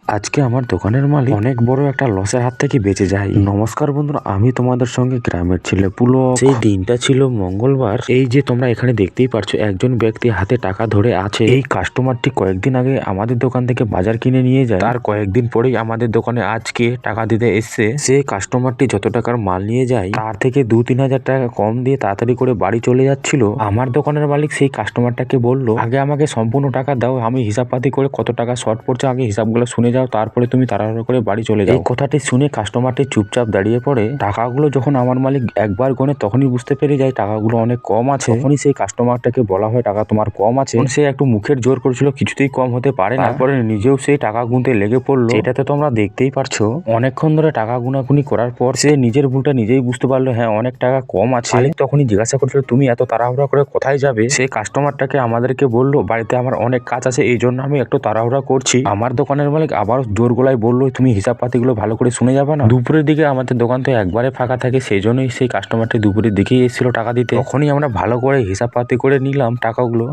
আজকে আমার দোকানের মালিক অনেক বড় একটা লসের হাত থেকে বেঁচে যায়। নমস্কার বন্ধুরা, আমি তোমাদের সঙ্গে গ্রামের ছেলে পুলক। সেই দিনটা ছিল মঙ্গলবার। এই যে তোমরা এখানে দেখতেই পারছো, একজন ব্যক্তি হাতে টাকা ধরে আছে। এই কাস্টমারটি কয়েকদিন আগে আমাদের দোকান থেকে বাজার কিনে নিয়ে যায়। তার কয়েকদিন পরেই আমাদের দোকানে আজকে টাকা দিতে এসছে। সেই কাস্টমারটি যত টাকার মাল নিয়ে যায় তার থেকে 2-3 হাজার টাকা কম দিয়ে তাড়াতাড়ি করে বাড়ি চলে যাচ্ছিল। আমার দোকানের মালিক সেই কাস্টমারটাকে বলল, আগে আমাকে সম্পূর্ণ টাকা দাও, আমি হিসাবপাতি করে কত টাকা শর্ট পড়ছে আগে হিসাবগুলো শুনে যাও, তারপরে তুমি তাড়াহুড়ো করে বাড়ি চলে যাও। এই কথাটি শুনে কাস্টমারটি চুপচাপ দাঁড়িয়ে পড়ে। টাকাগুলো যখন আমার মালিক একবার গনে তখনই বুঝতে পেরে যায় টাকাগুলো অনেক কম আছে। তখনই সেই কাস্টমারটাকে বলা হয়, টাকা তোমার কম আছে। সে একটু মুখের জোর করেছিল, কিছুতেই কম হতে পারে না। তারপরে নিজেও সেই টাকা গুনতে লেগে পড়লো। এটা তো তোমরা দেখতেই পারছো। অনেকক্ষণ ধরে টাকা গুনাগুনি করার পর সে নিজের ভুলটা নিজেই বুঝতে পারলো, হ্যাঁ অনেক টাকা কম আছে। মালিক তখনই জিজ্ঞাসা করছিল, তুমি এত তাড়াহুড়া করে কোথায় যাবে? সেই কাস্টমারটাকে আমাদেরকে বললো, বাড়িতে আমার অনেক কাজ আছে, এই জন্য আমি একটু তাড়াহুড়া করছি। আমার দোকানের মালিক আবার জোর গলায় বললো, তুমি হিসাব পাতিগুলো ভালো করে শুনে যাবে না? দুপুরের দিকে আমাদের দোকান তো একবারে ফাঁকা থাকে, সেই জন্যই সেই কাস্টমারটি দুপুরের দিকেই এসেছিল টাকা দিতে। তখনই আমরা ভালো করে হিসাব পাতি করে নিলাম টাকাগুলো।